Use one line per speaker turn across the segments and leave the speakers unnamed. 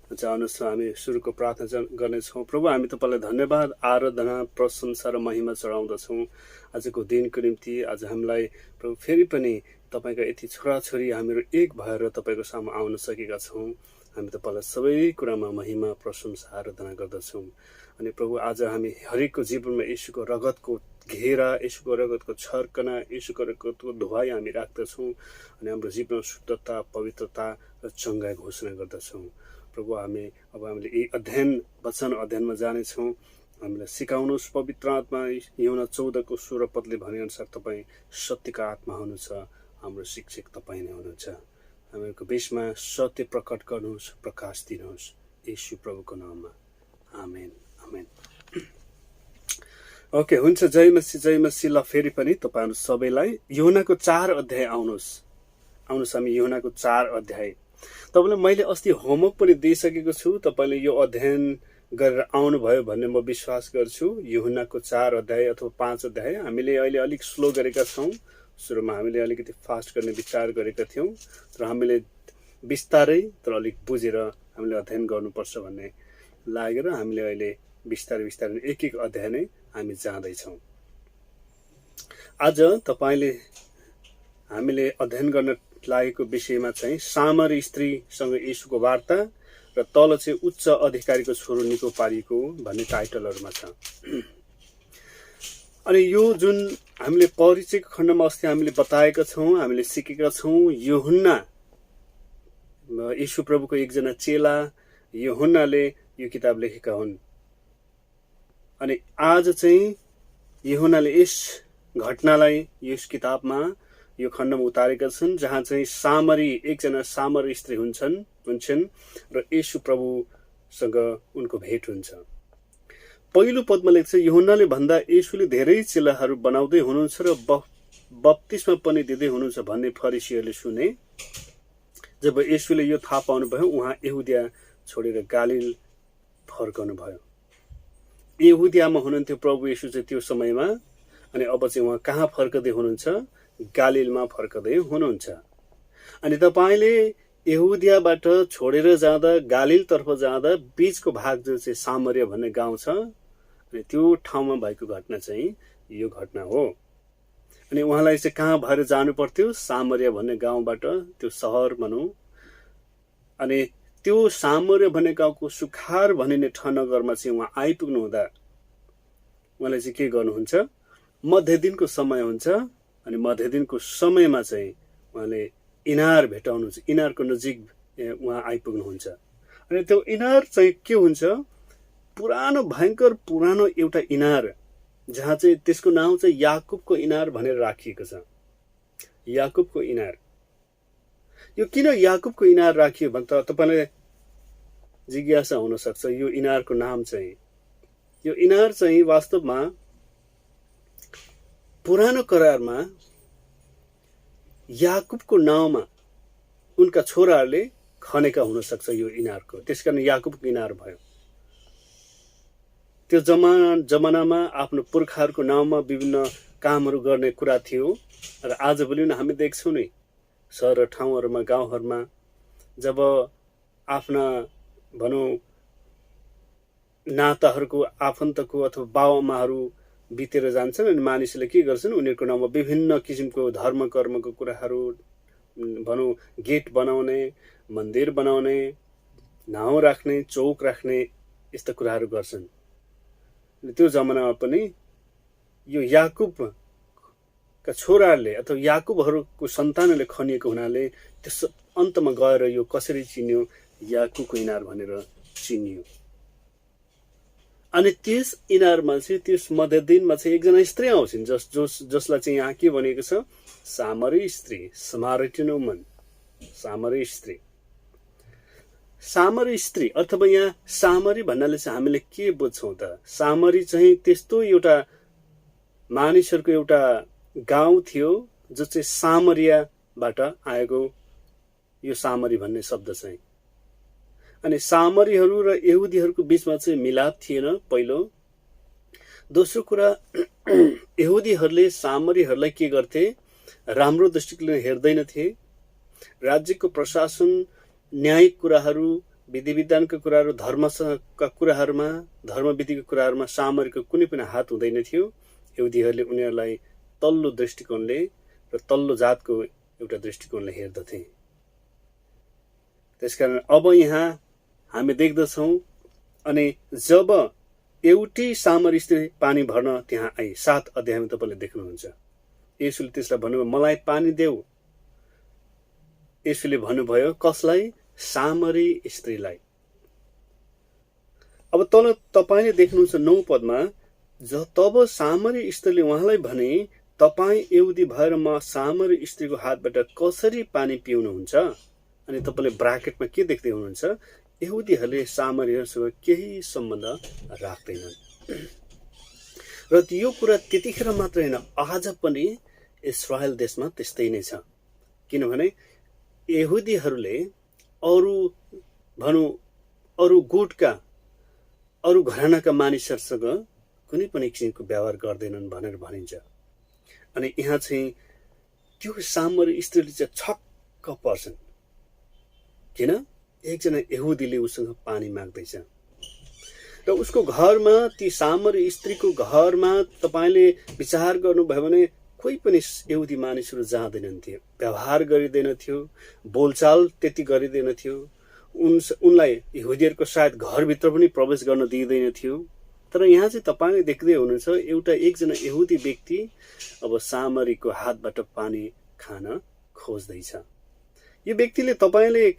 अनुसार हामी सुरुको प्रार्थना गर्नेछौँ। प्रभु, हामी तपाईँलाई धन्यवाद, आराधना, प्रशंसा र महिमा चढाउँदछौँ आजको दिनको निम्ति। आज हामीलाई प्रभु फेरि पनि तपाईँका यति छोराछोरी हामीहरू एक भएर तपाईँको सामु आउन सकेका छौँ। हामी तपाईँलाई सबै कुरामा महिमा, प्रशंसा, आराधना गर्दछौँ। अनि प्रभु, आज हामी हरेकको जीवनमा येशूको रगतको घेरा, येशूको रगतको छर्कना, येशूको रगतको धुवाई हामी राख्दछौँ अनि हाम्रो जीवनमा शुद्धता, पवित्रता र चङ्गाई घोषणा गर्दछौँ। प्रभु, हामीले यी वचन अध्ययनमा जानेछौँ। हामीलाई सिकाउनुहोस् पवित्र आत्मा। यूहन्ना 14 को 16 पदले भनेअनुसार तपाईँ सत्यका आत्मा हुनुहुन्छ, हाम्रो शिक्षक तपाईँ नै हुनुहुन्छ। हामीहरूको बिचमा सत्य प्रकट गर्नुहोस्, प्रकाश दिनुहोस्, येशू प्रभुको नाममा, आमेन आमेन। ओके, हुन्छ। जय मसी। ल फेरि पनि तपाईँहरू सबैलाई यूहन्नाको 4 अध्याय आउनुहोस्। हामी यूहन्नाको 4 अध्याय। तपाईँलाई मैले अस्ति होमवर्क पनि दिइसकेको छु। तपाईँले यो अध्ययन गरेर आउनुभयो भन्ने म विश्वास गर्छु। यूहन्नाको 4 अध्याय अथवा 5 अध्याय हामीले अहिले अलिक स्लो गरेका छौँ। सुरुमा हामीले अलिकति फास्ट गर्ने विचार गरेका थियौँ, तर हामीले बिस्तारै तर अलिक बुझेर हामीले अध्ययन गर्नुपर्छ भन्ने लागेर हामीले अहिले बिस्तारै एक एक अध्याय नै हामी जाँदैछौँ। आज हामीले अध्ययन गर्न लागेको विषयमा चाहिँ सामरी स्त्रीसँग येशूको वार्ता र तल चाहिँ उच्च अधिकारीको छोरो निकोपारीको भन्ने टाइटलहरूमा छ। अनि यो जुन हामीले परिचयको खण्डमा अस्ति हामीले बताएका छौँ, हामीले सिकेका छौँ, यूहन्ना येशू प्रभुको एकजना चेला यूहन्नाले यो किताब लेखेका हुन्। अनि आज चाहिँ यूहन्नाले यस घटनालाई यस किताबमा यो खण्डमा उतारेका छन्, जहाँ चाहिँ एकजना सामरी स्त्री हुन्छन् र येशू प्रभुसँग उनको भेट हुन्छ। पहिलो पदमा लेख्छ, यूहन्नाले भन्दा येशूले धेरै चेलाहरू बनाउँदै हुनुहुन्छ र बप्तिस्मा पनि दिँदै हुनुहुन्छ भन्ने फरिसीहरूले सुने। जब येशूले यो थाहा पाउनुभयो, उहाँ यहुदिया छोडेर गालिल फर्कनु भयो। यहुदियामा हुनुहुन्थ्यो प्रभु येशू चाहिँ त्यो समयमा, अनि अब चाहिँ उहाँ कहाँ फर्कदै हुनुहुन्छ? गालिलमा फर्कदै हुनुहुन्छ। अनि तपाईँले यहुदियाबाट छोडेर जाँदा गालिलतर्फ जाँदा बीचको भाग जो चाहिँ सामरिया भन्ने गाउँ छ, अनि त्यो ठाउँमा भएको घटना चाहिँ यो घटना हो। अनि उहाँलाई चाहिँ कहाँ भएर जानु पर्थ्यो? सामरिया भन्ने गाउँबाट त्यो सहर भनौँ। अनि त्यो सामरिया भन्ने गाउँको सुखार भनिने ठनगरमा चाहिँ उहाँ आइपुग्नु हुँदा उहाँले चाहिँ के गर्नुहुन्छ? मध्य दिनको समय हुन्छ, अनि मध्य दिनको समयमा चाहिँ उहाँले इनार भेटाउनुहुन्छ। इनारको नजिक उहाँ आइपुग्नुहुन्छ। अनि त्यो इनार चाहिँ के हुन्छ? पुरानो, भयङ्कर पुरानो एउटा इनार, जहाँ चाहिँ त्यसको नाम चाहिँ याकुबको इनार भनेर राखिएको छ। याकुबको इनार। यो किन याकुबको इनार राखियो भने त तपाईँलाई जिज्ञासा हुन सक्छ। यो इनारको नाम चाहिँ, यो इनार चाहिँ वास्तवमा पुरानो करारमा याकुबको नाउँमा उनका छोराहरूले खनेका हुन सक्छ यो इनारको, त्यसकारण याकुबको इनार भयो। त्यो जमानामा आफ्नो पुर्खाहरूको नाउँमा विभिन्न कामहरू गर्ने कुरा थियो। र आजभोलि पनि हामी देख्छौँ नि, सहर ठाउँहरूमा, गाउँहरूमा जब आफ्ना भनौँ नाताहरूको, आफन्तको अथवा बाबुआमाहरू बितेर जान्छन्, अनि मानिसले के गर्छन्? उनीहरूको नाउँमा विभिन्न किसिमको धर्म कर्मको कुराहरू भनौँ, गेट बनाउने, मन्दिर बनाउने, नाउँ राख्ने, चौक राख्ने, यस्ता कुराहरू गर्छन्। त्यो जमानामा पनि यो याकुबका छोराहरूले अथवा याकुबहरूको सन्तानहरूले खनिएको हुनाले त्यस अन्तमा गएर यो कसरी चिन्यो? याकुबको इनार भनेर चिनियो। अनि त्यस इनारमा चाहिँ, त्यस मध्य दिनमा चाहिँ एकजना स्त्री आउँछिन्, जसलाई चाहिँ यहाँ के भनेको छ? सामरी स्त्री, समारिटन वुमन, सामरी स्त्री। सामरी स्त्री अथवा यहाँ सामरी भन्नाले चाहिँ हामीले के बुझ्छौँ त? सामरी चाहिँ त्यस्तो एउटा मानिसहरूको एउटा गाउँ थियो जो चाहिँ सामरियाबाट आएको, यो सामरी भन्ने शब्द चाहिँ। अनि सामरीहरू र यहुदीहरूको बिचमा चाहिँ मिलाप थिएन पहिलो। दोस्रो कुरा, यहुदीहरूले सामरीहरूलाई के गर्थे? राम्रो दृष्टिले हेर्दैनथे। राज्यको प्रशासन, न्यायिक कुराहरू, विधि विधानका कुराहरू, धर्मका कुराहरूमा, धर्मविधिका कुराहरूमा सामरीको कुनै पनि हात हुँदैन थियो। यहुदीहरूले उनीहरूलाई तल्लो दृष्टिकोणले र तल्लो जातको एउटा दृष्टिकोणले हेर्दथे। त्यसकारण अब यहाँ हामी देख्दछौँ, अनि जब एउटै सामरी स्त्री पानी भर्न त्यहाँ आई, 7 अध्यायमा तपाईँले देख्नुहुन्छ। येशूले त्यसलाई भन्नुभयो, मलाई पानी देऊ। येशूले भन्नुभयो, कसलाई? सामरी स्त्रीलाई। अब तल तपाईले देख्नुहुन्छ 9 पदमा, तब सामरी स्त्रीले उहाँलाई भने, तपाईँ यहुदी भएर म सामरी स्त्रीको हातबाट कसरी पानी पिउनुहुन्छ? अनि तपाईँले ब्राकेटमा के देख्दै हुनुहुन्छ? यहुदीहरूले सामरीहरूसँग केही सम्बन्ध राख्दैनन्। र यो कुरा त्यतिखेर मात्र होइन, आज पनि इस्रायल देशमा त्यस्तै नै छ। किनभने यहुदीहरूले अरू गुटका, अरू घरानाका मानिसहरूसँग कुनै पनि किसिमको व्यवहार गर्दैनन् भनेर भनिन्छ। अनि यहाँ चाहिँ त्यो सामरी स्त्रीले चाहिँ छक्क पर्छन्। किन? एकजना यहुदीले उसँग पानी माग्दैछ र उसको घरमा, ती सामरी स्त्रीको घरमा तपाईले विचार गर्नुभयो भने कोही पनि यहुदी मानिसहरू जाँदैनन् थियो, व्यवहार गरिँदैन थियो, बोलचाल त्यति गरिँदैन थियो। उनलाई यहुदीहरूको सायद घरभित्र पनि प्रवेश गर्न दिइँदैन थियो। तर यहाँ चाहिँ तपाईले देख्दै हुनुहुन्छ, एउटा एकजना यहुदी व्यक्ति अब सामरीको हातबाट पानी खान खोज्दैछ। यो व्यक्तिले, तपाईले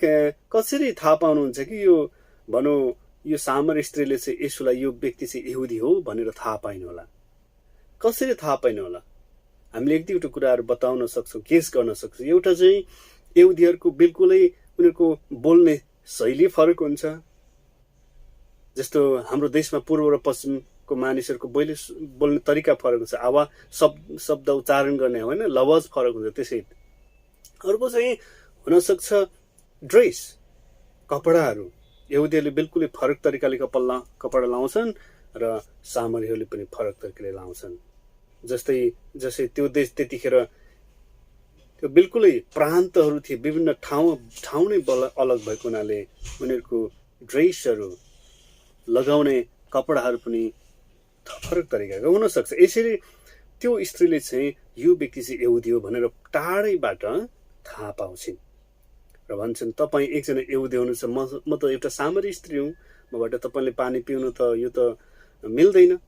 कसरी थाहा पाउनुहुन्छ कि यो भनौँ यो सामरी स्त्रीले चाहिँ येशूलाई यो व्यक्ति चाहिँ यहुदी हो भनेर थाहा पाइन होला? कसरी थाहा पाइन होला? हामीले एक दुईवटा कुराहरू बताउन सक्छौँ, गेस गर्न सक्छौँ। एउटा चाहिँ यहुदीहरूको बिल्कुलै उनीहरूको बोल्ने शैली फरक हुन्छ। जस्तो हाम्रो देशमा पूर्व र पश्चिमको मानिसहरूको बोल्ने तरिका फरक हुन्छ, शब्द उच्चारण गर्ने होइन, लवज फरक हुन्छ। त्यसै अर्को चाहिँ हुनसक्छ ड्रेस, कपडाहरू। यहुदीहरूले बिल्कुलै फरक तरिकाले कपडा लाउँछन् र सामरीहरूले पनि फरक तरिकाले लाउँछन्। जस्तै त्यो देश त्यतिखेर त्यो बिल्कुलै प्रान्तहरू थिए, विभिन्न ठाउँ नै अलग भएको हुनाले उनीहरूको ड्रेसहरू, लगाउने कपडाहरू पनि फरक तरिकाको हुनसक्छ। यसरी त्यो स्त्रीले चाहिँ यो व्यक्ति चाहिँ यहुदी हो भनेर टाढैबाट थाहा पाउँछिन् र भन्छन्, तपाईँ एकजना यहुदी हुनुहुन्छ, म त एउटा सामरी स्त्री हुँ, मबाट तपाईँले पानी पिउनु त यो त मिल्दैन।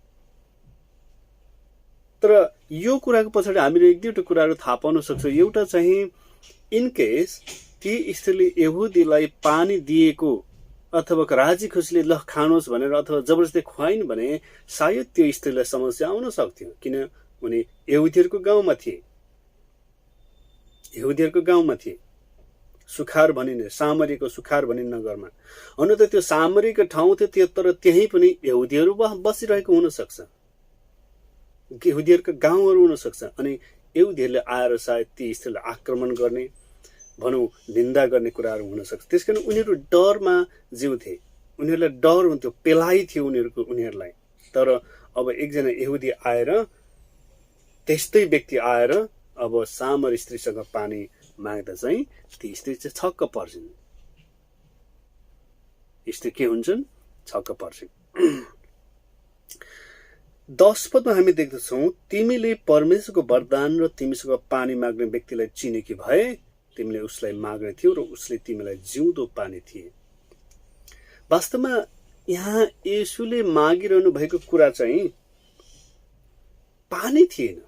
तर यो कुराको पछाडि हामीले एक दुईवटा कुराहरू थाहा पाउन सक्छौँ। एउटा चाहिँ, इनकेस ती स्त्रीले यहुदीलाई पानी दिएको अथवा राजी खुसीले ल खानुहोस् भनेर अथवा जबरजस्ती खुवाइन् भने सायद त्यो स्त्रीलाई समस्या आउन सक्थ्यो। किन? उनी यहुदीहरूको गाउँमा थिए, सुखार भनिने, सामरीको सुखार भनिने नगरमा। हुन त त्यो सामरीको ठाउँ थियो, तर त्यही पनि यहुदीहरू बसिरहेको हुनसक्छ, यहुदीहरूको गाउँहरू हुनसक्छ। अनि यहुदीहरूले आएर सायद ती स्त्रीलाई आक्रमण गर्ने, भनौँ निन्दा गर्ने कुराहरू हुनसक्छ। त्यस कारण उनीहरू डरमा जिउँथे, उनीहरूलाई डर हुन्थ्यो, पेलाइ थियो उनीहरूलाई। तर अब एकजना यहुदी आएर, त्यस्तै व्यक्ति आएर अब सामरी स्त्रीसँग पानी माग्दा चाहिँ ती स्त्री चाहिँ छक्क पर्छिन्। स्त्री के हुन्छन्? छक्क पर्छिन्। 10 पदमा हामी देख्दछौँ, तिमीले परमेश्वरको वरदान र तिमीसँग पानी माग्ने व्यक्तिलाई चिनेकी भए तिमीले उसलाई माग्ने थियौ र उसले तिमीलाई जिउँदो पानी थिए। वास्तवमा यहाँ येशूले मागिरहनु भएको कुरा चाहिँ पानी थिएन।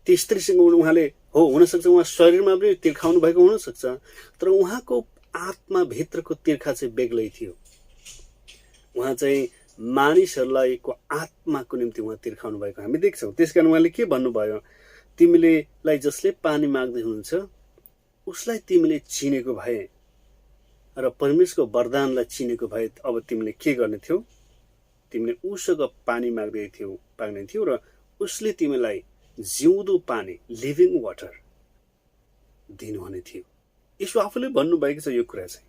ती स्त्रीसँग उहाँले, हो हुनसक्छ उहाँ शरीरमा पनि तिर्खाउनु भएको हुनसक्छ, तर उहाँको आत्मा भित्रको तिर्खा चाहिँ बेग्लै थियो। उहाँ चाहिँ मानिसहरूलाई को आत्माको निम्ति उहाँ तिर्खाउनु भएको हामी देख्छौँ। त्यसकारण उहाँले के भन्नुभयो? तिमीलेलाई जसले पानी माग्दै हुनुहुन्छ उसलाई तिमीले चिनेको भए र परमेश्वरको वरदानलाई चिनेको भए अब तिमीले के गर्ने थियौ? तिमीले उसँग पानी माग्दै थियौ र उसले तिमीलाई जिउँदो पानी, लिभिङ वाटर दिनुहुने थियो। यसो आफूले भन्नुभएको छ यो कुरा चाहिँ।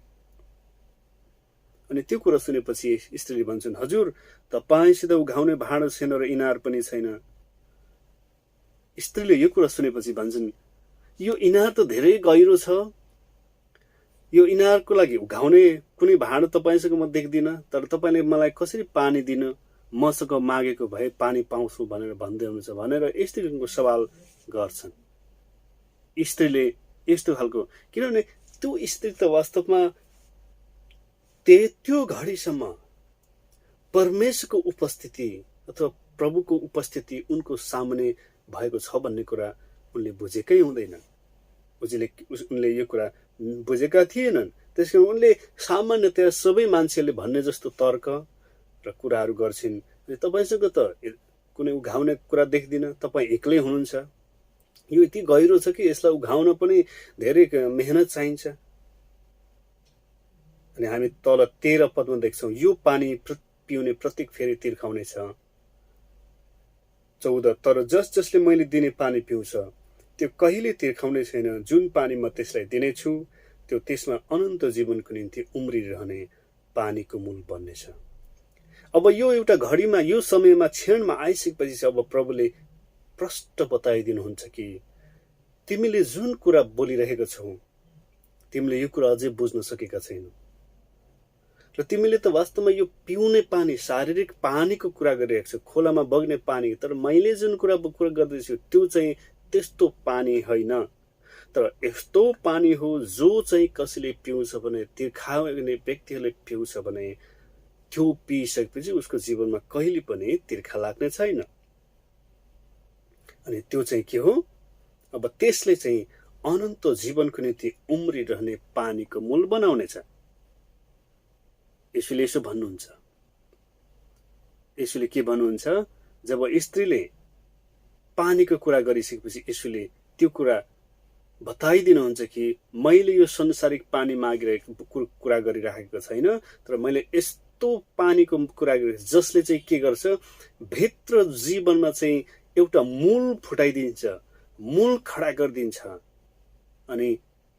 अनि त्यो कुरा सुनेपछि स्त्रीले भन्छन्, हजुर तपाईसित उघाउने भाँडो छैन र इनार पनि छैन। स्त्रीले यो कुरा सुनेपछि भन्छन्, यो इनार त धेरै गहिरो छ, यो यिनीहरूको लागि उघाउने कुनै भाँडो तपाईँसँग म देख्दिनँ, तर तपाईँले मलाई कसरी पानी दिन मसँग मागेको भए पानी पाउँछु भनेर भन्दै हुनुहुन्छ भनेर यस्तो किसिमको सवाल गर्छन्। स्त्रीले यस्तो खालको, किनभने त्यो स्त्री त वास्तवमा त्यो घडीसम्म परमेश्वरको उपस्थिति अथवा प्रभुको उपस्थिति उनको सामने भएको छ भन्ने कुरा उनले बुझेकै हुँदैन। उनले यो कुरा बुझेका थिएनन्। त्यसकारण उनले सामान्यतया सबै मान्छेले भन्ने जस्तो तर्क र कुराहरू गर्छिन्। तपाईसँग त कुनै उघाउने कुरा देख्दिनँ, तपाईँ एक्लै हुनुहुन्छ, यो यति गहिरो छ कि यसलाई उघाउन पनि धेरै मेहनत चाहिन्छ। अनि हामी तल 13 पदमा देख्छौँ, यो पानी पिउने प्रत्येक फेरि तिर्खाउने छ। 14, तर जसले मैले दिने पानी पिउँछ त्यो कहिले तिर्खाउने छैन। जुन पानी म त्यसलाई दिनेछु त्यो त्यसमा अनन्त जीवनको निम्ति उम्रिरहने पानीको मूल बन्नेछ। अब यो एउटा घडीमा, यो समयमा, क्षणमा आइसकेपछि अब प्रभुले प्रष्ट बताइदिनुहुन्छ कि तिमीले जुन कुरा बोलिरहेको छौ तिमीले यो कुरा अझै बुझ्न सकेका छैनौ र तिमीले त वास्तवमा यो पिउने पानी, शारीरिक पानीको कुरा गरिरहेको छौ, खोलामा बग्ने पानी। तर मैले जुन कुरा गर्दैछु त्यो चाहिँ त्यस्तो पानी होइन, तर यस्तो पानी हो जो चाहिँ कसैले पिउँछ भने, तिर्खाउने व्यक्तिहरूले पिउँछ भने त्यो पिइसकेपछि उसको जीवनमा कहिले पनि तिर्खा लाग्ने छैन। अनि त्यो चाहिँ के हो? अब त्यसले चाहिँ अनन्त जीवनको निम्ति उम्रिरहने पानीको मूल बनाउनेछ। यसुले यसो भन्नुहुन्छ। यसुले के भन्नुहुन्छ? जब स्त्रीले पानीको कुरा गरिसकेपछि यसुले त्यो कुरा बताइदिनुहुन्छ कि मैले यो संसारिक पानी मागिरहेको कुरा गरिराखेको छैन, तर मैले यस्तो पानीको कुरा गरेको जसले चाहिँ के गर्छ, भित्र जीवनमा चाहिँ एउटा मूल फुटाइदिन्छ, मूल खडा गरिदिन्छ। अनि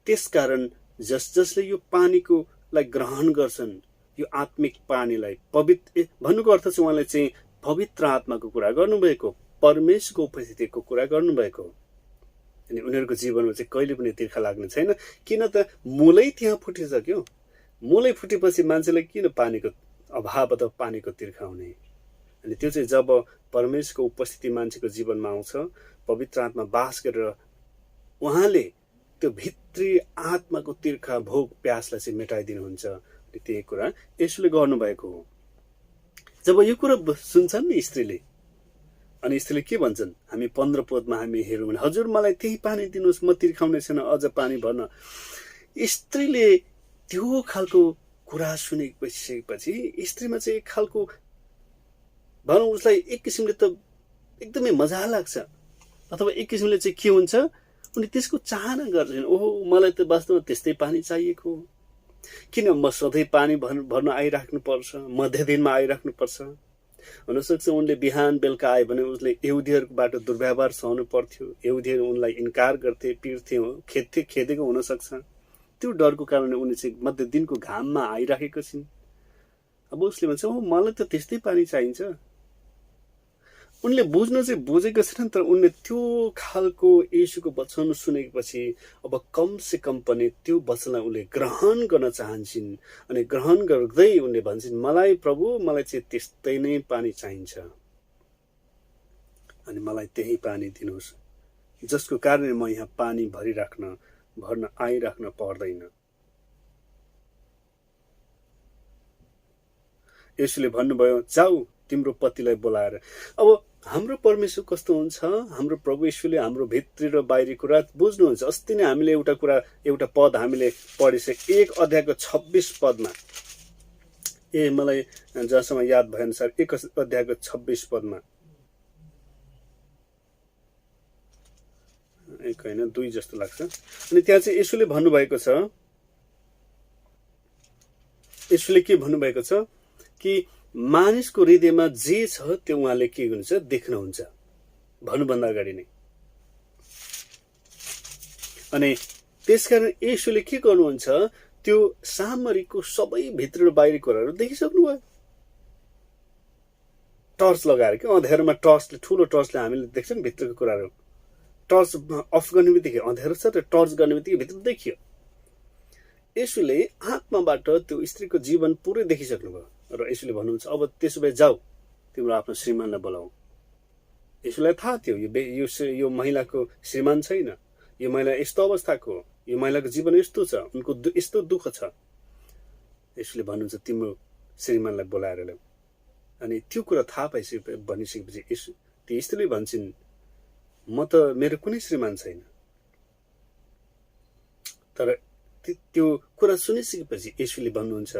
त्यसकारण जसले यो पानीको लाई ग्रहण गर्छन्, यो आत्मिक पानीलाई, पवित्र भन्नुको अर्थ चाहिँ उहाँले चाहिँ पवित्र आत्माको कुरा गर्नुभएको, परमेश्वरको उपस्थितिको कुरा गर्नुभएको। अनि उनीहरूको जीवनमा चाहिँ कहिले पनि तिर्खा लाग्ने छैन। किन त मूलै त्यहाँ फुटिसक्यो। मूलै फुटेपछि मान्छेलाई किन पानीको अभाव अथवा पानीको तिर्खा हुने? अनि त्यो चाहिँ जब परमेश्वरको उपस्थिति मान्छेको जीवनमा आउँछ, पवित्र आत्मा बास गरेर उहाँले त्यो भित्री आत्माको तिर्खा भोग प्यासलाई चाहिँ मेटाइदिनुहुन्छ। त्यही कुरा यसुले गर्नुभएको हो। जब यो कुरा सुन्छन् नि स्त्रीले, अनि स्त्रीले के भन्छन्? हामी 15 पदमा हामी हेरौँ भने, हजुर मलाई त्यही पानी दिनुहोस्, म तिर्खाउने छैन, अझ पानी भर्न। स्त्रीले त्यो खालको कुरा सुनेपछि स्त्रीमा चाहिँ एक खालको भनौँ उसलाई एक किसिमले त एकदमै मजा लाग्छ, अथवा एक किसिमले चाहिँ के हुन्छ, उनी त्यसको चाहना गर्छन्। ओहो, मलाई त वास्तवमा त्यस्तै पानी चाहिएको, किन म सधैँ पानी भर्न आइराख्नु पर्छ, मध्य दिनमा आइराख्नु पर्छ। हुनसक्छ उनले बिहान बेलुका आयो भने उसले यहुदीहरूबाट दुर्व्यवहार सहनु पर्थ्यो, यहुदीहरू उनलाई इन्कार गर्थे, पिर्थे, खेदेको हुनसक्छ। त्यो डरको कारणले उनी चाहिँ मध्य दिनको घाममा आइराखेको छिन्। अब उसले भन्छ, हो मलाई त त्यस्तै पानी चाहिन्छ। उनले बुझ्न चाहिँ बुझेको छैनन्, तर उनले त्यो खालको येशूको वचन सुनेपछि अब कम से कम पनि त्यो वचनलाई उनले ग्रहण गर्न चाहन्छन्। अनि ग्रहण गर्दै उनले भन्छन्, मलाई प्रभु, मलाई चाहिँ त्यस्तै नै पानी चाहिन्छ, अनि मलाई त्यही पानी दिनुहोस्, जसको कारण म यहाँ पानी भर्न आइराख्न पर्दैन। येशूले भन्नुभयो, जाऊ तिम्रो पतिलाई बोलाएर। अब हाम्रो परमेश्वर कस्तो हुन्छ? हाम्रो प्रभु येशूले हाम्रो भित्री र बाहिरी कुरा बुझ्नुहुन्छ। अस्ति नै हामीले एउटा पद हामीले पढिसक्यो, 1 अध्यायको 26 पदमा। मलाई जहाँसम्म याद भए अनुसार 1 अध्यायको 26 पदमा, 1 होइन 2 जस्तो लाग्छ। अनि त्यहाँ चाहिँ येशूले भन्नुभएको छ, येशूले के भन्नुभएको छ कि मानिसको हृदयमा जे छ त्यो उहाँले के गर्नुहुन्छ, देख्नुहुन्छ भन्नुभन्दा अगाडि नै। अनि त्यसकारण येशूले के गर्नुहुन्छ, त्यो सामरीको सबै भित्र र बाहिरी कुराहरू देखिसक्नुभयो। टर्च लगाएर के, अँध्यारोमा टर्चले, ठुलो टर्चले हामीले देख्छौँ भित्रको कुराहरू। टर्च अफ गर्ने बित्तिकै अँध्यारो छ, र टर्च गर्ने बित्तिकै भित्र देखियो। यसुले आत्माबाट त्यो स्त्रीको जीवन पुरै देखिसक्नुभयो र यसुले भन्नुहुन्छ अब त्यसो भए जाऊ तिम्रो आफ्नो श्रीमानलाई बोलाऊ। यसुलाई थाहा थियो यो महिलाको श्रीमान छैन, यो महिला यस्तो अवस्थाको हो, यो महिलाको जीवन यस्तो छ, उनको यस्तो दुःख छ। यसुले भन्नुहुन्छ तिम्रो श्रीमानलाई बोलाएर ल्याऊ। अनि त्यो कुरा थाहा भनिसकेपछि ती स्त्रीले भन्छन् म त मेरो कुनै श्रीमान छैन। तर त्यो कुरा सुनिसकेपछि यसुले भन्नुहुन्छ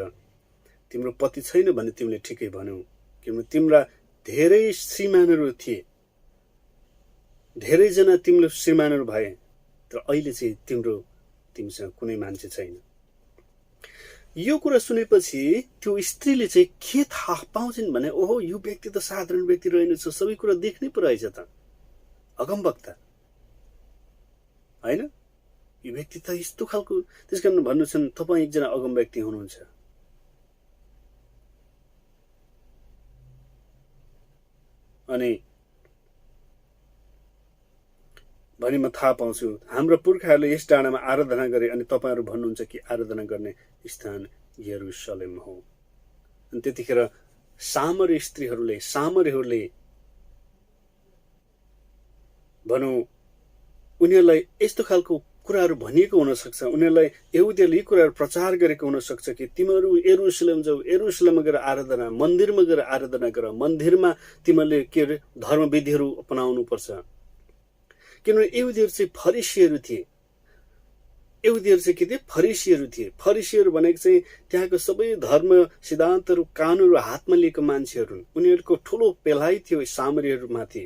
तिम्रो पति छैन भने तिमीले ठिकै भन्यौ, किनभने तिम्रा धेरै श्रीमानहरू थिए, धेरैजना तिम्रो श्रीमानहरू भए, तर अहिले चाहिँ तिमीसँग कुनै मान्छे छैन। यो कुरा सुनेपछि त्यो स्त्रीले चाहिँ के थाहा पाउँछिन् भने ओहो यो व्यक्ति त साधारण व्यक्ति रहेनछ, सबै कुरा देख्नै पो रहेछ त, अगमवक्ता होइन, यो व्यक्ति त यस्तो खालको। त्यसकारण भन्नुछन् तपाईँ एकजना अगम व्यक्ति हुनुहुन्छ। अनि भनी म थाहा पाउँछु हाम्रो पुर्खाहरूले यस डाँडामा आराधना गरे, अनि तपाईँहरू भन्नुहुन्छ कि आराधना गर्ने स्थान यरुशलेम हो। अनि त्यतिखेर सामरीहरूले भनौँ उनीहरूलाई यस्तो खालको कुराहरू भनिएको हुनसक्छ, उनीहरूलाई यहुदीहरूले यी कुराहरू प्रचार गरेको हुनसक्छ कि तिमीहरू यरुशलेम जाऊ, यरुशलेममा गएर आराधना, मन्दिरमा गएर आराधना गर, मन्दिरमा तिमीहरूले के अरे धर्मविधिहरू अपनाउनु पर्छ। किनभने यहुदीहरू चाहिँ फरिसीहरू थिए। फरिसीहरू थिए। फरिसीहरू भनेको चाहिँ त्यहाँको सबै धर्म सिद्धान्तहरू कानुनहरू हातमा लिएको मान्छेहरू। उनीहरूको ठुलो पेलाइ थियो सामरीहरूमाथि।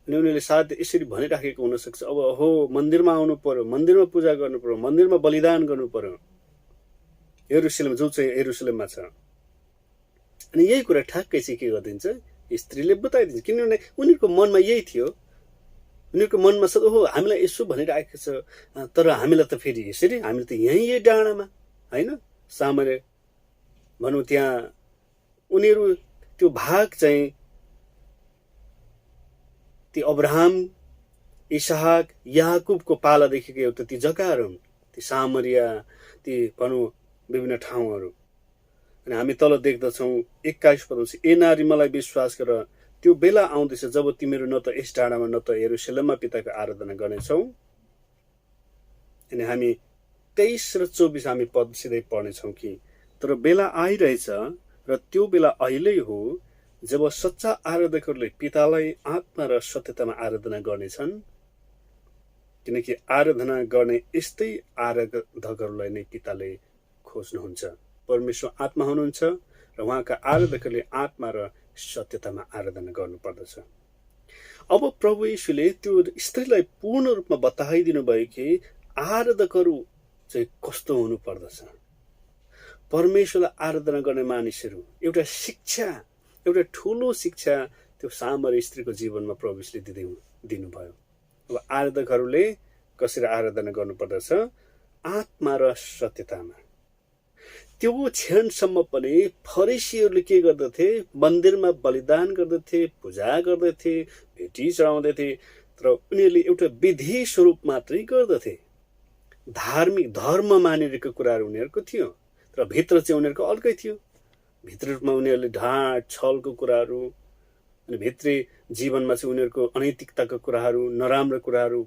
अनि उनीहरूले सायद यसरी भनिराखेको हुनसक्छ अब हो मन्दिरमा आउनु पर्यो, मन्दिरमा पूजा गर्नु पर्यो, मन्दिरमा बलिदान गर्नु पर्यो, यरुशलेम जो चाहिँ यरुशलेममा छ। अनि यही कुरा ठ्याक्कै चाहिँ के गरिदिन्छ स्त्रीले बताइदिन्छ, किनभने उनीहरूको मनमा यही थियो। उनीहरूको मनमा छ ओहो हामीलाई यसो भनिरहेको छ, तर हामीलाई त फेरि यसरी, हामीले त यही डाँडामा होइन सामरे भनौँ त्यहाँ उनीहरू त्यो भाग चाहिँ ती अब्राहम इसहाक याकुबको पालादेखिको एउटा ती जग्गाहरू हुन्, ती सामरिया, ती भनौँ विभिन्न ठाउँहरू। अनि हामी तल देख्दछौँ 21 पदमा ए नारी मलाई विश्वास गर त्यो बेला आउँदैछ जब तिमीहरू न त यस डाँडामा न त यरुशलेममा पिताको आराधना गर्नेछौ। अनि हामी 23 र 24 हामी पद सिधै पढ्नेछौँ कि तर बेला आइरहेछ र त्यो बेला अहिले हो जब सच्चा आराधकहरूले पितालाई आत्मा र सत्यतामा आराधना गर्नेछन्, किनकि आराधना गर्ने यस्तै आराधकहरूलाई नै पिताले खोज्नुहुन्छ। परमेश्वर आत्मा हुनुहुन्छ र उहाँका आराधकहरूले आत्मा र सत्यतामा आराधना गर्नुपर्दछ। अब प्रभु यीशुले त्यो स्त्रीलाई पूर्ण रूपमा बताइदिनु भयो कि आराधकहरू चाहिँ कस्तो हुनु पर्दछ। परमेश्वरलाई आराधना गर्ने मानिसहरू एउटा शिक्षा, एउटा ठुलो शिक्षा त्यो सामरी स्त्रीको जीवनमा प्रभुले दिनुभयो। अब आराधकहरूले कसरी आराधना गर्नुपर्दछ आत्मा र सत्यतामा। त्यो क्षणसम्म पनि फरिसीहरूले के गर्दथे मन्दिरमा बलिदान गर्दथे, पूजा गर्दथे, भेटी चढाउँदथे, तर उनीहरूले एउटा विधि स्वरूप मात्रै गर्दथे। धार्मिक धर्म मानिरहेको कुराहरू उनीहरूको थियो, तर भित्र चाहिँ उनीहरूको अर्कै थियो। भित्रमा उनीहरूले ढाँट छलको कुराहरू अनि भित्री जीवनमा चाहिँ उनीहरूको अनैतिकताको कुराहरू, नराम्रो कुराहरू,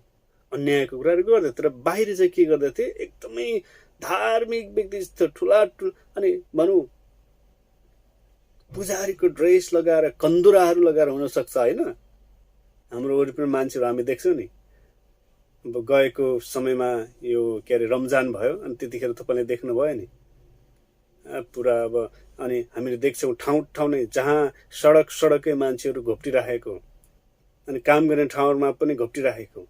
अन्यायको कुराहरू गर्दथे। तर बाहिर चाहिँ के गर्दथे एकदमै धार्मिक व्यक्ति जस्तो ठुला अनि भनौँ पुजारीको ड्रेस लगाएर कन्दुराहरू लगाएर हुनसक्छ होइन। हाम्रो वरिपरि मान्छेहरू हामी देख्छौँ नि। अब गएको समयमा यो के अरे रमजान भयो अनि त्यतिखेर तपाईँले देख्नुभयो नि पुरा अब। अनि हामीले देख्छौँ ठाउँ नै जहाँ सडकै मान्छेहरू घोप्टिराखेको, अनि काम गर्ने ठाउँहरूमा पनि घोप्टिराखेको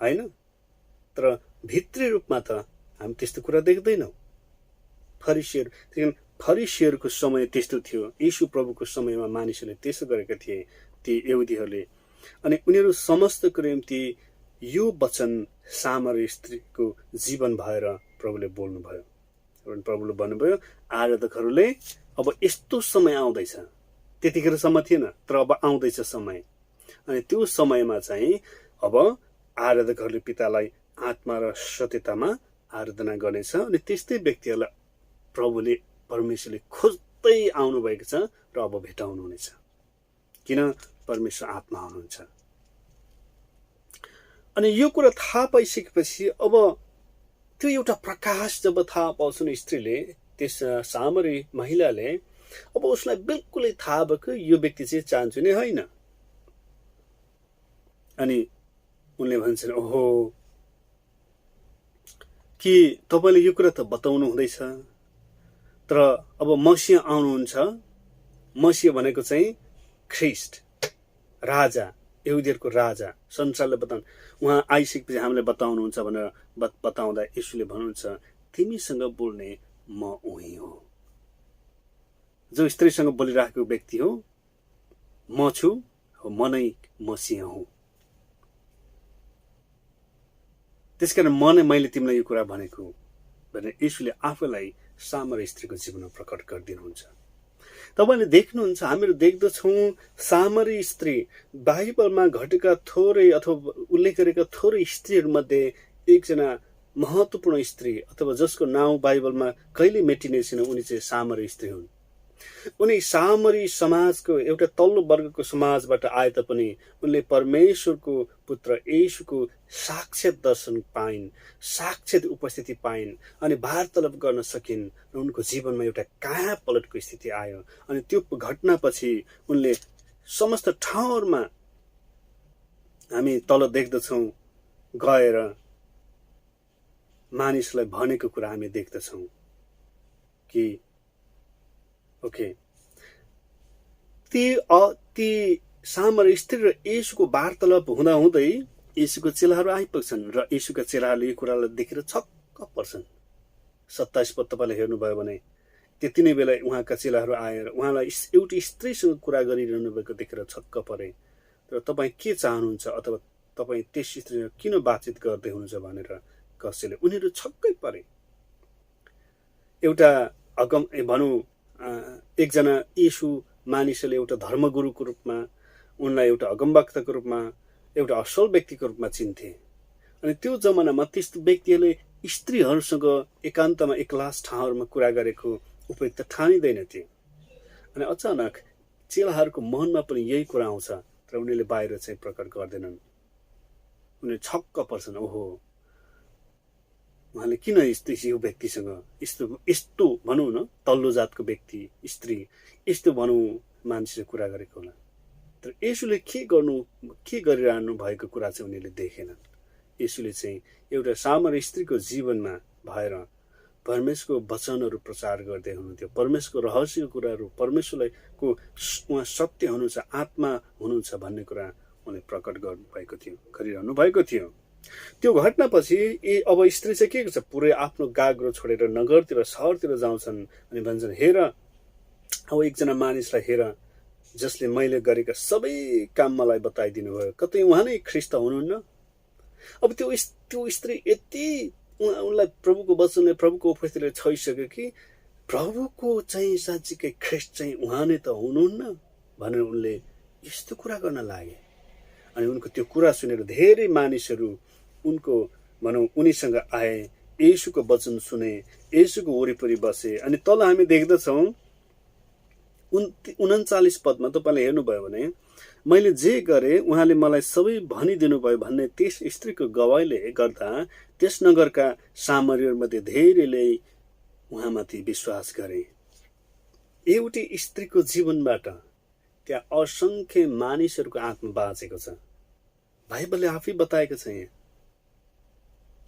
होइन। तर भित्री रूपमा त हामी त्यस्तो कुरा देख्दैनौँ। फरिसीहरूको समय त्यस्तो थियो। यीशु प्रभुको समयमा मानिसहरूले त्यसो गरेका थिए ती यहुदीहरूले। अनि उनीहरू समस्तको निम्ति यो वचन सामरी स्त्रीको जीवन भएर प्रभुले बोल्नुभयो। प्रभुले भन्नुभयो आराधकहरूले अब यस्तो समय आउँदैछ, त्यतिखेरसम्म थिएन तर अब आउँदैछ समय। अनि त्यो समयमा चाहिँ अब आराधकहरूले पितालाई आत्मा र सत्यतामा आराधना गर्नेछ। अनि त्यस्तै व्यक्तिहरूलाई प्रभुले परमेश्वरले खोज्दै आउनुभएको छ र अब भेटाउनु हुनेछ, किन परमेश्वर आत्मा हुनुहुन्छ। अनि यो कुरा थाहा पाइसकेपछि अब त्यो एउटा प्रकाश जब थाहा पाउँछन् स्त्रीले, त्यस सामरी महिलाले, अब उसलाई बिल्कुलै थाहा भएको यो व्यक्ति चाहिँ चाहन्छु नै होइन। अनि उनले भन्छन्, ओहो, कि तपाईँले यो कुरा त बताउनु हुँदैछ, तर अब मसीह आउनुहुन्छ। मसीह भनेको चाहिँ ख्रिस्ट, राजा, यहुदीहरूको राजा, संसारले बताउनु, उहाँ आइसकेपछि हामीलाई बताउनुहुन्छ भनेर बताउँदा यीशुले भन्नुहुन्छ, तिमीसँग बोल्ने म उही हो। जो स्त्रीसँग बोलिरहेको व्यक्ति हो, म छु, म नै मसीह हुँ। त्यसकारण मैले तिमीलाई यो कुरा भनेको भनेर यीशुले आफैलाई सामरी स्त्रीको जीवनमा प्रकट गरिदिनुहुन्छ। तपाईले देख्नुहुन्छ, हामीहरू देख्दछौँ सामरी स्त्री बाइबलमा घटेका थोरै अथवा उल्लेख गरेका थोरै स्त्रीहरूमध्ये एकजना महत्त्वपूर्ण स्त्री अथवा जसको नाउँ बाइबलमा कहिले मेटिने छैन, उनी चाहिँ सामरी स्त्री हुन्। उनी सामरी समाजको एउटा तल्लो वर्गको समाजबाट आए तापनि उनले परमेश्वरको पुत्र येशूको साक्षात दर्शन पाइन्, साक्षात उपस्थिति पाइन् अनि वार्तालाप गर्न सकिन् र उनको जीवनमा एउटा काया पलटको स्थिति आयो। अनि त्यो घटनापछि उनले समस्त ठाउँहरूमा हामी तल देख्दछौँ गएर मानिसलाई भनेको कुरा हामी देख्दछौँ कि ओके, ती सामरी स्त्री र येशूको वार्तालाप हुँदा हुँदै येशूको चेलाहरू आइपुग्छन् र येशूका चेलाहरूले यो कुरालाई देखेर छक्क पर्छन्। 27 पद तपाईँले हेर्नुभयो भने त्यति नै बेला उहाँका चेलाहरू आएर उहाँलाई एउटी स्त्रीसँग कुरा गरिरहनु भएको देखेर छक्क परे। र तपाईँ के चाहनुहुन्छ अथवा तपाईँ त्यस स्त्रीसँग किन बातचित गर्दै हुनुहुन्छ भनेर कसैले, उनीहरू छक्कै परे। एउटा भनौँ एकजना येशू मानिसले एउटा धर्मगुरुको रूपमा, उनलाई एउटा अगमवक्ताको रूपमा, एउटा असल व्यक्तिको रूपमा चिन्थे। अनि त्यो जमानामा त्यस्तो व्यक्तिहरूले स्त्रीहरूसँग एकान्तमा एक्लास ठाउँहरूमा कुरा गरेको उपयुक्त ठानिँदैनथे। अनि अचानक चेलाहरूको मनमा पनि यही कुरा आउँछ, तर उनीहरूले बाहिर चाहिँ प्रकट गर्दैनन्। उनीहरू छक्क पर्छन्, ओहो, उहाँले किन यो व्यक्तिसँग यस्तो भनौँ न तल्लो जातको व्यक्ति स्त्री यस्तो भनौँ मान्छेसँग कुरा गरेको होला। तर येशूले के गरिरहनु भएको कुरा चाहिँ उनीहरूले देखेनन्। येशूले चाहिँ एउटा सामरी स्त्रीको जीवनमा भएर परमेश्वरको वचनहरू प्रचार गर्दै हुनुहुन्थ्यो, परमेश्वरको रहस्यको कुराहरू, परमेश्वरलाई उहाँ सत्य हुनुहुन्छ, आत्मा हुनुहुन्छ भन्ने कुरा उनले प्रकट गरिरहनु भएको थियो। त्यो घटनापछि अब स्त्री चाहिँ के गर्छ, पुरै आफ्नो गाग्रो छोडेर नगरतिर सहरतिर जाउँछन् अनि भन्छन्, हेर, अब एकजना मानिसलाई हेर जसले मैले गरेका सबै काम मलाई बताइदिनु भयो, कतै उहाँ नै ख्रिस्ट हुनुहुन्न। अब त्यो स्त्री यति उनलाई प्रभुको वचनले, प्रभुको उपस्थितिले छोइसक्यो कि प्रभुको चाहिँ साँच्चीकै ख्रिस्ट चाहिँ उहाँ नै त हुनुहुन्न भनेर उनले यस्तो कुरा गर्न लागे। अनि उनको त्यो कुरा सुनेर धेरै मानिसहरू उनको भनौँ उनीसँग आए, येशूको वचन सुने, येशूको वरिपरि बसे। अनि तल हामी देख्दछौँ 39 पदमा तपाईँले हेर्नुभयो भने, मैले जे गरेँ उहाँले मलाई सबै भनिदिनु भयो भन्ने त्यस स्त्रीको गवाईले गर्दा त्यस नगरका सामरीहरूमध्ये धेरैले उहाँमाथि विश्वास गरे। एउटी स्त्रीको जीवनबाट त्यहाँ असङ्ख्य मानिसहरूको आत्मा बाँचेको छ। बाइबलले आफै बताएको छ यहाँ,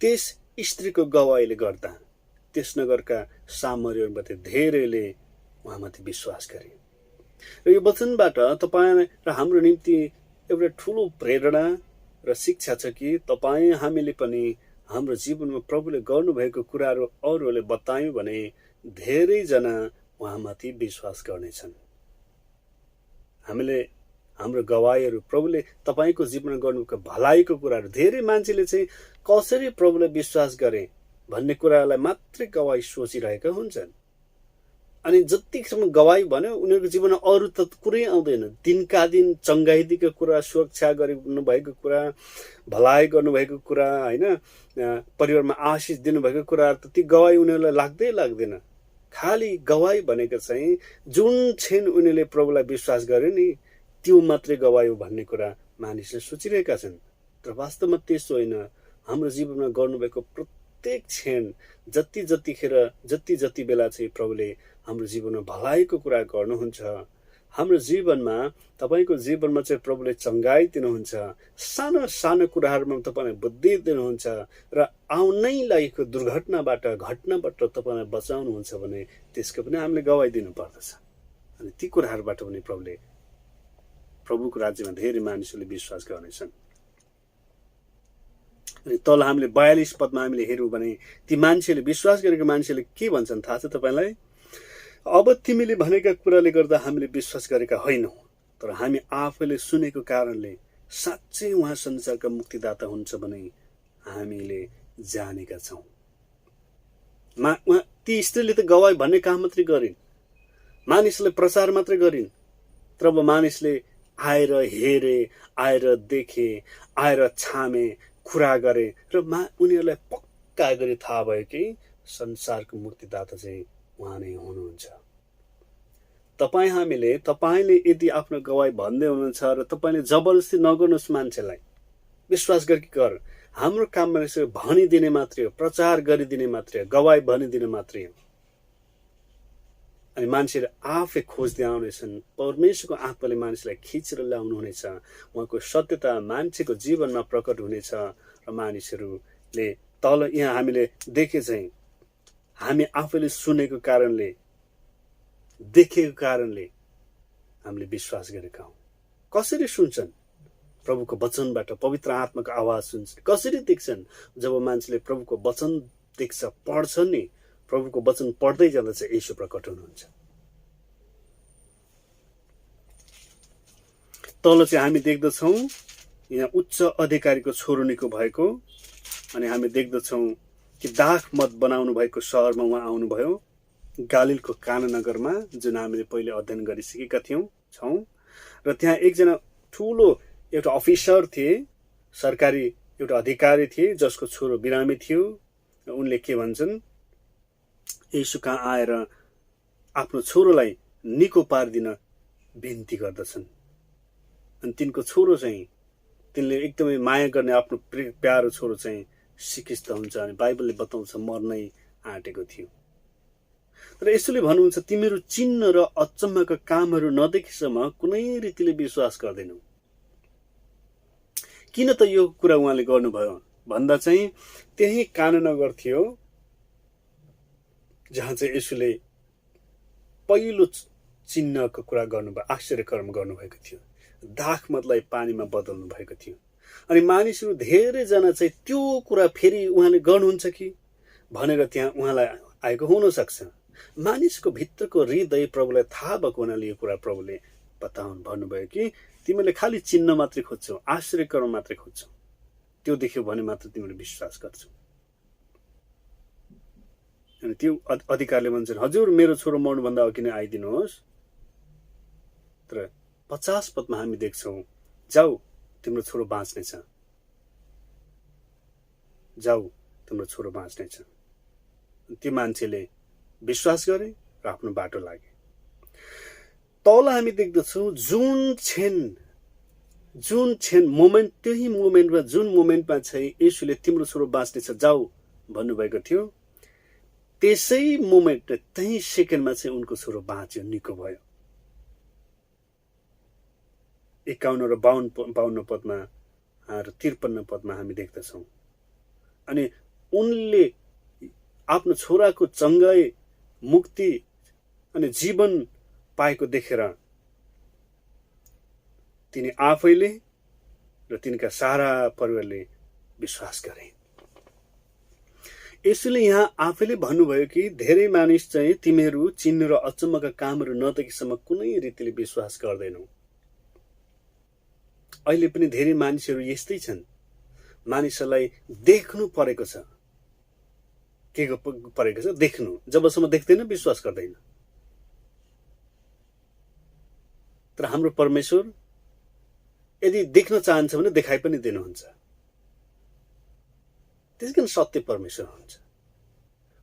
त्यस स्त्रीको गवाईले गर्दा त्यस नगरका सामरीहरूमध्ये धेरैले उहाँमाथि विश्वास गरे। र यो वचनबाट तपाईँ र हाम्रो निम्ति एउटा ठुलो प्रेरणा र शिक्षा छ कि तपाईँ हामीले पनि हाम्रो जीवनमा प्रभुले गर्नुभएको कुराहरू अरूहरूले बतायौँ भने धेरैजना उहाँमाथि विश्वास गर्नेछन्। हामीले हाम्रो गवाईहरू, प्रभुले तपाईँको जीवनमा गर्नुभएको भलाइको कुराहरू, धेरै मान्छेले चाहिँ कसरी प्रभुलाई विश्वास गरे भन्ने कुरालाई मात्रै गवाई सोचिरहेका हुन्छन्। अनि जतिसम्म गवाई भन्यो उनीहरूको जीवनमा अरू त कुरै आउँदैन। दिनका दिन चङ्गाइदिएको कुरा, सुरक्षा गर्नु भएको कुरा, भलाइ गर्नुभएको कुरा, होइन, परिवारमा आशिष दिनुभएको कुराहरू त ती गवाई उनीहरूलाई लाग्दैन। खालि गवाई भनेको चाहिँ जुन क्षण उनीहरूले प्रभुलाई विश्वास गर्यो नि त्यो मात्रै गवाई हो भन्ने कुरा मानिसले सोचिरहेका छन्। तर वास्तवमा त्यसो होइन। हाम्रो जीवनमा गर्नुभएको प्रत्येक क्षण जतिखेर जति बेला चाहिँ प्रभुले हाम्रो जीवनमा भलाइको कुरा गर्नुहुन्छ, हाम्रो जीवनमा, तपाईँको जीवनमा चाहिँ प्रभुले चङ्गाई दिनुहुन्छ, सानो सानो कुराहरूमा तपाईँलाई बुद्धि दिनुहुन्छ र आउनै लागेको घटनाबाट तपाईँलाई बचाउनुहुन्छ भने त्यसको पनि हामीले गवाई दिनु पर्दछ। अनि ती कुराहरूबाट पनि प्रभुको राज्यमा धेरै मानिसहरूले विश्वास गर्नेछन्। अनि तल हामीले 42 पदमा हामीले हेर्यौँ भने ती मान्छेले, विश्वास गरेको मान्छेले के भन्छन् थाहा छ तपाईँलाई? अब तिमीले भनेका कुराले गर्दा हामीले विश्वास गरेका होइनौँ, तर हामी आफैले सुनेको कारणले साँच्चै उहाँ संसारका मुक्तिदाता हुन्छ भने हामीले जानेका छौँ। ती स्त्रीले त गवाई भन्ने काम मात्रै गरिन्, मानिसले प्रचार मात्रै गरिन्। तर अब मानिसले आएर हेरे, आएर देखे, आएर छामे, कुरा गरे र उनीहरूलाई पक्का गरी थाहा भयो कि संसारको मुक्तिदाता चाहिँ उहाँ नै हुनुहुन्छ। तपाईँले यदि आफ्नो गवाई भन्दै हुनुहुन्छ र तपाईँले जबरजस्ती नगर्नुहोस्, मान्छेलाई विश्वास गर। हाम्रो काम भनेको भनिदिने मात्रै हो, प्रचार गरिदिने मात्रै हो, गवाई भनिदिने मात्रै हो। अनि मान्छेले आफै खोज्दै आउनेछन्। परमेश्वरको आत्माले मानिसलाई खिचेर ल्याउनु हुनेछ। उहाँको सत्यता मान्छेको जीवनमा प्रकट हुनेछ र मानिसहरूले तल यहाँ हामीले देखे चाहिँ हामी आफैले सुनेको कारणले, देखेको कारणले हामीले विश्वास गरेका हौँ। कसरी सुन्छन्? प्रभुको वचनबाट, पवित्र आत्माको आवाज सुन्छन्। कसरी देख्छन्? जब मान्छेले प्रभुको वचन देख्छ, पढ्छन् नि, प्रभुको वचन पढ्दै जाँदा चाहिँ येशू प्रकट हुनुहुन्छ। तल चाहिँ हामी देख्दछौँ यहाँ उच्च अधिकारीको छोरो निको भएको, अनि हामी देख्दछौँ कि दाखमत बनाउनु भएको सहरमा उहाँ आउनुभयो, गालिलको काना नगरमा, जुन हामीले पहिले अध्ययन गरिसकेका छौँ। र त्यहाँ एकजना ठुलो एउटा अफिसर थिए, सरकारी एउटा अधिकारी थिए, जसको छोरो बिरामी थियो। उनले के भन्छन्? येशू कहाँ आएर आफ्नो छोरोलाई निको पारिदिन बिन्ती गर्दछन्। अनि तिनको छोरो चाहिँ, तिनले एकदमै माया गर्ने आफ्नो प्यारो छोरो चाहिँ सिकिस्त हुन्छ अनि बाइबलले बताउँछ मर्नै आँटेको थियो। तर यसोले भन्नुहुन्छ, तिमीहरू चिन्ह र अचम्मका कामहरू नदेखिसम्म कुनै रीतिले विश्वास गर्दैनौ। किन त यो कुरा उहाँले गर्नुभयो भन्दा चाहिँ त्यही काना नगर थियो जहाँ चाहिँ यसोले पहिलो चिन्हको कुरा गर्नुभयो, आश्चर्यकर्म गर्नुभएको थियो, दाखमतलाई पानीमा बदल्नु भएको थियो। अनि मानिसहरू धेरैजना चाहिँ त्यो कुरा फेरि उहाँले गर्नुहुन्छ कि भनेर त्यहाँ उहाँलाई आएको हुन सक्छ। मानिसको भित्रको हृदय प्रभुलाई थाहा भएको हुनाले यो कुरा प्रभुले बताउनु भन्नुभयो कि तिमीले खालि चिन्ह मात्रै खोज्छौ, आश्चर्यकर्म मात्रै खोज्छौ, त्यो देख्यौ भने मात्र तिमीले विश्वास गर्छौ। अनि त्यो अधिकारले भन्छन्, हजुर मेरो छोरो मर्नुभन्दा अघि नै आइदिनुहोस्। तर 50 पदमा हामी देख्छौँ, जाऊ तिम्रो छोरो बाँच्नेछ, जाऊ तिम्रो छोरो बाँच्नेछ। त्यो मान्छेले विश्वास गरे र आफ्नो बाटो लागे। तल हामी देख्दछौँ जुन क्षण मोमेन्ट, त्यही मोमेन्टमा, जुन मोमेन्टमा चाहिँ येशूले तिम्रो छोरो बाँच्नेछ जाऊ भन्नुभएको थियो, त्यसै मोमेन्ट, त्यही सेकेन्डमा चाहिँ उनको छोरो बाँच्यो, निको भयो। 51 र 52 पदमा र 53 पदमा हामी देख्दछौँ। अनि उनले आफ्नो छोराको चङ्गाई, मुक्ति अनि जीवन पाएको देखेर तिनी आफैले र तिनका सारा परिवारले विश्वास गरे। यसैले यहाँ आफैले भन्नुभयो कि धेरै मानिस चाहिँ तिमीहरू चिन्ह र अचम्मका कामहरू नदेखेसम्म कुनै रीतिले विश्वास गर्दैनौ। अहिले पनि धेरै मानिसहरू यस्तै छन्, मानिसहरूलाई देख्नु परेको छ। के परेको छ? देख्नु। जबसम्म देख्दैन विश्वास गर्दैन। तर हाम्रो परमेश्वर यदि देख्न चाहन्छ भने देखाइ पनि दिनुहुन्छ। त्यसैकारण सत्य परमेश्वर हुनुहुन्छ।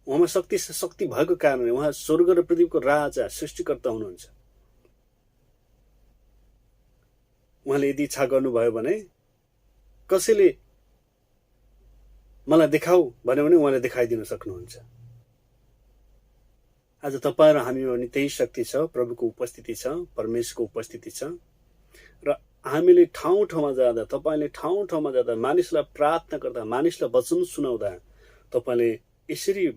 उहाँमा शक्ति भएको कारणले उहाँ स्वर्ग र पृथ्वीको राजा सृष्टिकर्ता हुनुहुन्छ। उहाँले यदि इच्छा गर्नुभयो भने कसैले मलाई देखाऊ भन्यो भने उहाँले देखाइदिन सक्नुहुन्छ। आज तपाईँ र हामीमा पनि त्यही शक्ति छ, प्रभुको उपस्थिति छ, परमेश्वरको उपस्थिति छ। र हामीले ठाउँ ठाउँमा जाँदा, तपाईँले ठाउँ ठाउँमा जाँदा, मानिसलाई प्रार्थना गर्दा, मानिसलाई वचन सुनाउँदा तपाईँले यसरी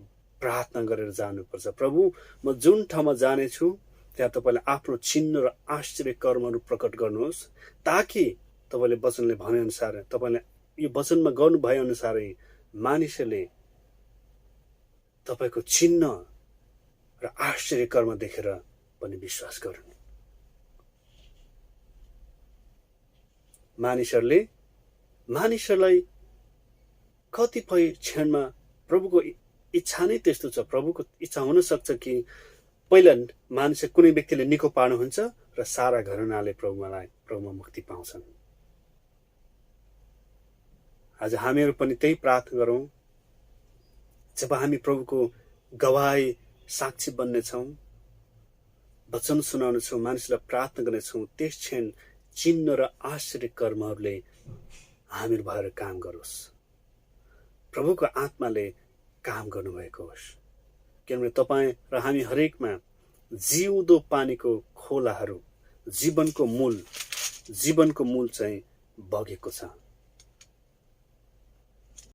प्रार्थना गरेर जानुपर्छ। प्रभु, म जुन ठाउँमा जानेछु त्यहाँ तपाईँले आफ्नो चिन्ह र आश्चर्य कर्महरू प्रकट गर्नुहोस्, ताकि तपाईँले वचनले भनेअनुसार, तपाईँले यो वचनमा गर्नुभए अनुसारै मानिसहरूले तपाईँको चिन्ह र आश्चर्य कर्म देखेर पनि विश्वास गरून्। मानिसहरूलाई कतिपय क्षणमा प्रभुको इच्छा नै त्यस्तो छ। प्रभुको इच्छा हुन सक्छ कि पहिला मानिस कुनै व्यक्तिले निको पार्नुहुन्छ र सारा घरनाले प्रभुमा मुक्ति पाउँछन्। आज हामीहरू पनि त्यही प्रार्थना गरौँ। जब हामी प्रभुको गवाही साक्षी बन्नेछौँ, वचन सुनाउनेछौँ, मानिसलाई प्रार्थना गर्नेछौँ, त्यस क्षण चिन्ह र आश्चर्य कर्महरूले हामीहरू भएर काम गरोस्। प्रभुको आत्माले काम गर्नुभएको होस्। किनभने तपाईँ र हामी हरेकमा जिउँदो पानीको खोलाहरू, जीवनको मूल चाहिँ बगेको छ।